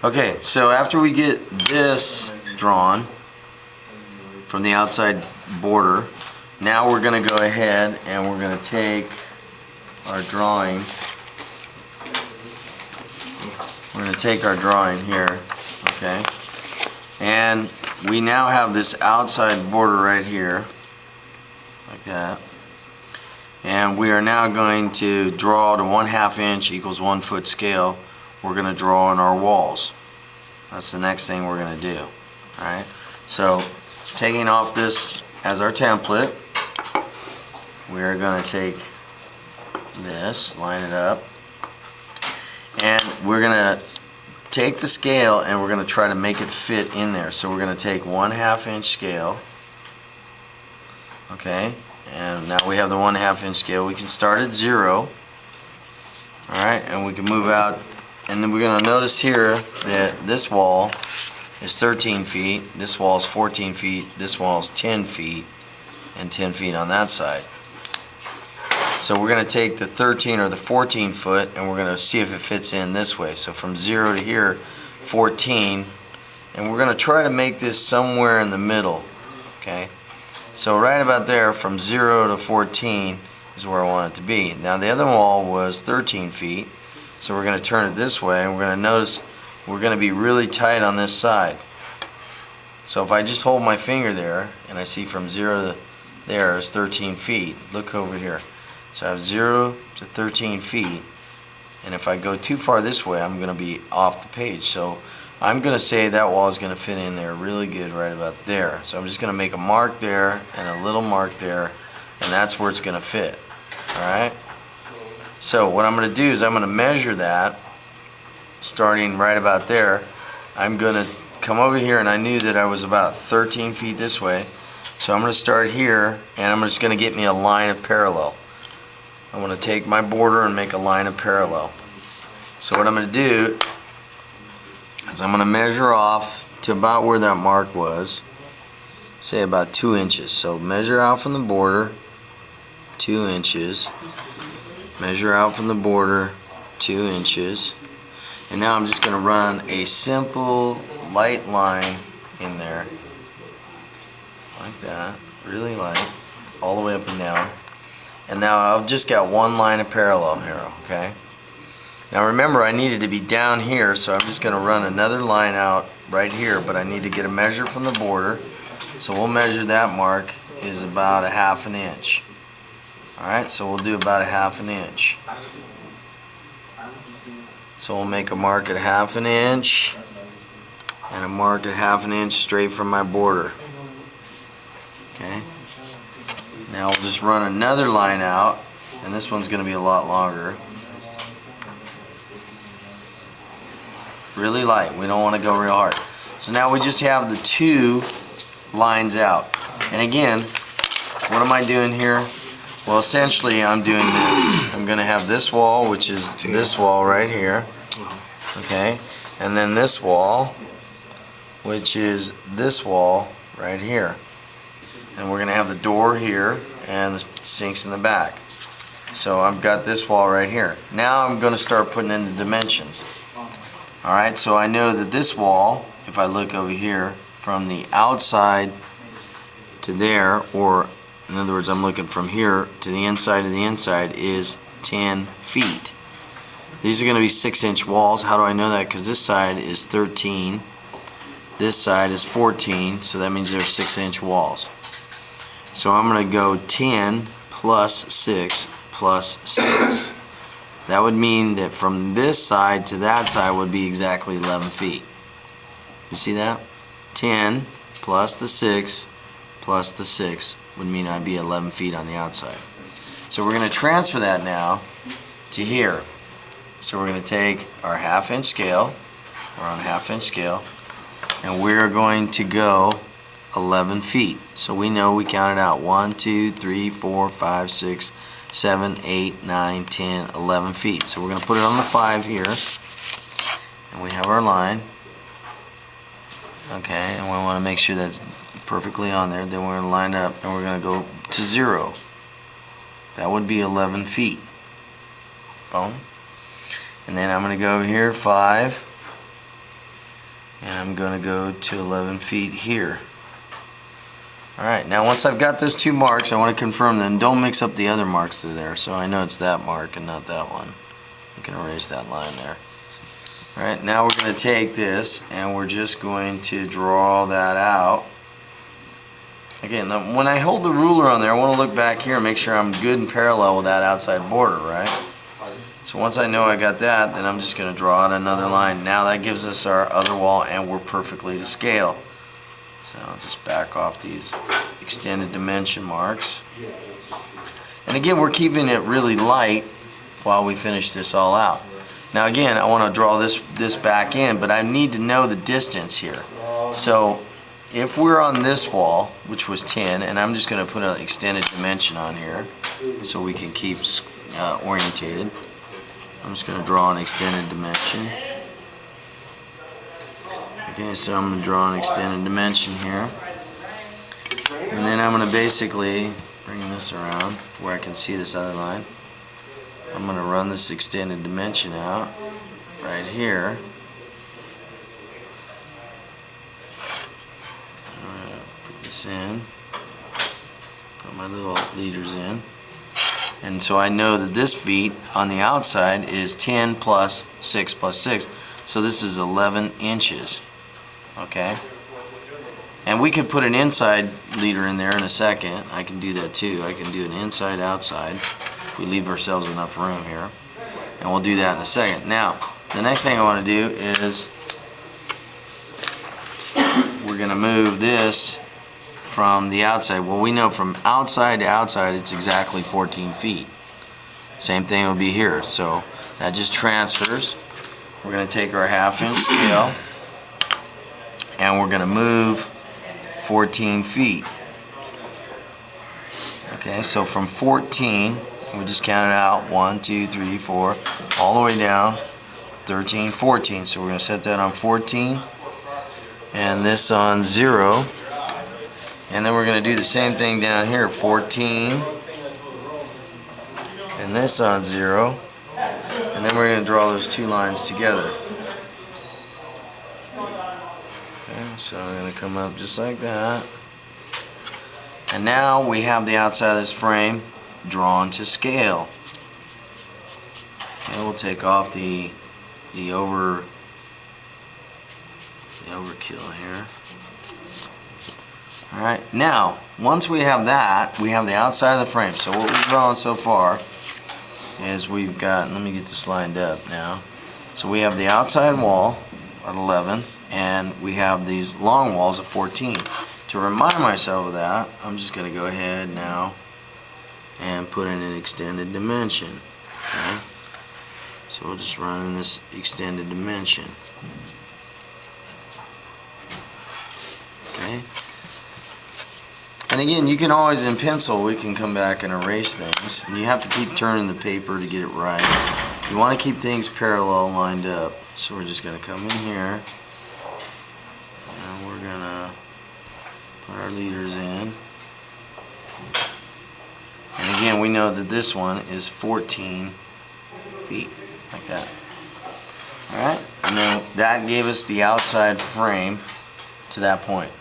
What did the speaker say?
Okay, so after we get this drawn from the outside border, now we're going to go ahead and we're going to take our drawing. We're going to take our drawing here, okay? And we now have this outside border right here, like that. And we are now going to draw to 1/2 inch equals 1 foot scale. We're going to draw on our walls. That's the next thing we're going to do. Alright, so taking off this as our template, we are going to take this, line it up, and we're going to take the scale and we're going to try to make it fit in there. So we're going to take 1/2 inch scale, okay, and now we have the 1/2 inch scale. We can start at 0, alright, and we can move out, and then we're going to notice here that this wall is 13 feet, this wall is 14 feet, this wall is 10 feet, and 10 feet on that side. So we're going to take the 13 or the 14 foot and we're going to see if it fits in this way. So from 0 to here, 14, and we're going to try to make this somewhere in the middle, okay? So right about there, from 0 to 14 is where I want it to be. Now the other wall was 13 feet, so we're going to turn it this way, and we're going to notice we're going to be really tight on this side. So if I just hold my finger there and I see from 0 to there is 13 feet, look over here. So I have 0 to 13 feet, and if I go too far this way, I'm going to be off the page. So I'm going to say that wall is going to fit in there really good right about there. So I'm just going to make a mark there and a little mark there, and that's where it's going to fit. Alright? So what I'm going to do is I'm going to measure that starting right about there. I'm going to come over here, and I knew that I was about 13 feet this way. So I'm going to start here, and I'm just going to get me a line of parallel. I'm going to take my border and make a line of parallel. So what I'm going to do is I'm going to measure off to about where that mark was, say about 2 inches. So measure out from the border 2 inches, measure out from the border 2 inches, and now I'm just going to run a simple light line in there like that, really light, all the way up and down. And now I've just got one line of parallel here, okay? Now remember, I needed to be down here, so I'm just going to run another line out right here, but I need to get a measure from the border. So we'll measure that mark is about 1/2 inch. Alright, so we'll do about 1/2 inch. So we'll make a mark at 1/2 inch and a mark at 1/2 inch straight from my border. Okay? Now we'll just run another line out, and this one's going to be a lot longer. Really light, we don't want to go real hard. So now we just have the 2 lines out. And again, what am I doing here? Well, essentially I'm doing this. I'm going to have this wall, which is this wall right here. Okay? And then this wall, which is this wall right here. And we're going to have the door here and the sinks in the back. So I've got this wall right here. Now I'm going to start putting in the dimensions. Alright, so I know that this wall, if I look over here, from the outside to there, or in other words, I'm looking from here to the inside of the inside, is 10 feet. These are going to be 6-inch walls. How do I know that? Because this side is 13, this side is 14, so that means they're 6-inch walls. So I'm going to go 10 plus 6 plus 6. That would mean that from this side to that side would be exactly 11 feet. You see that? 10 plus the 6 plus the 6 would mean I'd be 11 feet on the outside. So we're going to transfer that now to here. So we're going to take our 1/2 inch scale, we're on 1/2 inch scale, and we're going to go 11 feet. So we know we counted out 1, 2, 3, 4, 5, 6, 7, 8, 9, 10, 11 feet. So we're going to put it on the 5 here, and we have our line. Okay, and we want to make sure that's perfectly on there. Then we're going to line up, and we're going to go to 0. That would be 11 feet. Boom. And then I'm going to go over here 5, And I'm going to go to 11 feet here. Alright, now once I've got those two marks, I want to confirm them. Don't mix up the other marks that are there. So I know it's that mark and not that one. I can erase that line there. Alright, now we're going to take this and we're just going to draw that out. Again, when I hold the ruler on there, I want to look back here and make sure I'm good and parallel with that outside border, right? So once I know I got that, then I'm just going to draw out another line. Now that gives us our other wall and we're perfectly to scale. So I'll just back off these extended dimension marks. And again, we're keeping it really light while we finish this all out. Now again, I want to draw this back in, but I need to know the distance here. So if we're on this wall, which was 10, and I'm just going to put an extended dimension on here so we can keep orientated. I'm just going to draw an extended dimension. Okay, so I'm going to draw an extended dimension here. And then I'm going to basically bring this around where I can see this other line. I'm going to run this extended dimension out right here. I'm going to put this in, put my little leaders in. And so I know that this feet on the outside is 10 plus 6 plus 6. So this is 11 inches. Okay? And we could put an inside leader in there in a second. I can do that too. I can do an inside outside. We leave ourselves enough room here, and we'll do that in a second. Now the next thing I want to do is we're going to move this from the outside. Well, we know from outside to outside it's exactly 14 feet. Same thing will be here, so that just transfers. We're going to take our 1/2 inch scale and we're going to move 14 feet. Okay, so from 14, we just counted out 1, 2, 3, 4, all the way down 13, 14. So we're going to set that on 14 and this on 0. And then we're going to do the same thing down here, 14 and this on 0. And then we're going to draw those two lines together. Okay, so I'm going to come up just like that. And now we have the outside of this frame drawn to scale. Okay, we'll take off the overkill here. Alright, now once we have that, we have the outside of the frame. So what we've drawn so far is we've got, let me get this lined up now. So we have the outside wall at 11 and we have these long walls at 14. To remind myself of that, I'm just going to go ahead now and put in an extended dimension. Okay? So we'll just run in this extended dimension. Okay? And again, you can always, in pencil, we can come back and erase things. And you have to keep turning the paper to get it right. You want to keep things parallel lined up. So we're just going to come in here and we're going to put our leaders in. And again, we know that this one is 14 feet, like that. Alright, and then that gave us the outside frame to that point.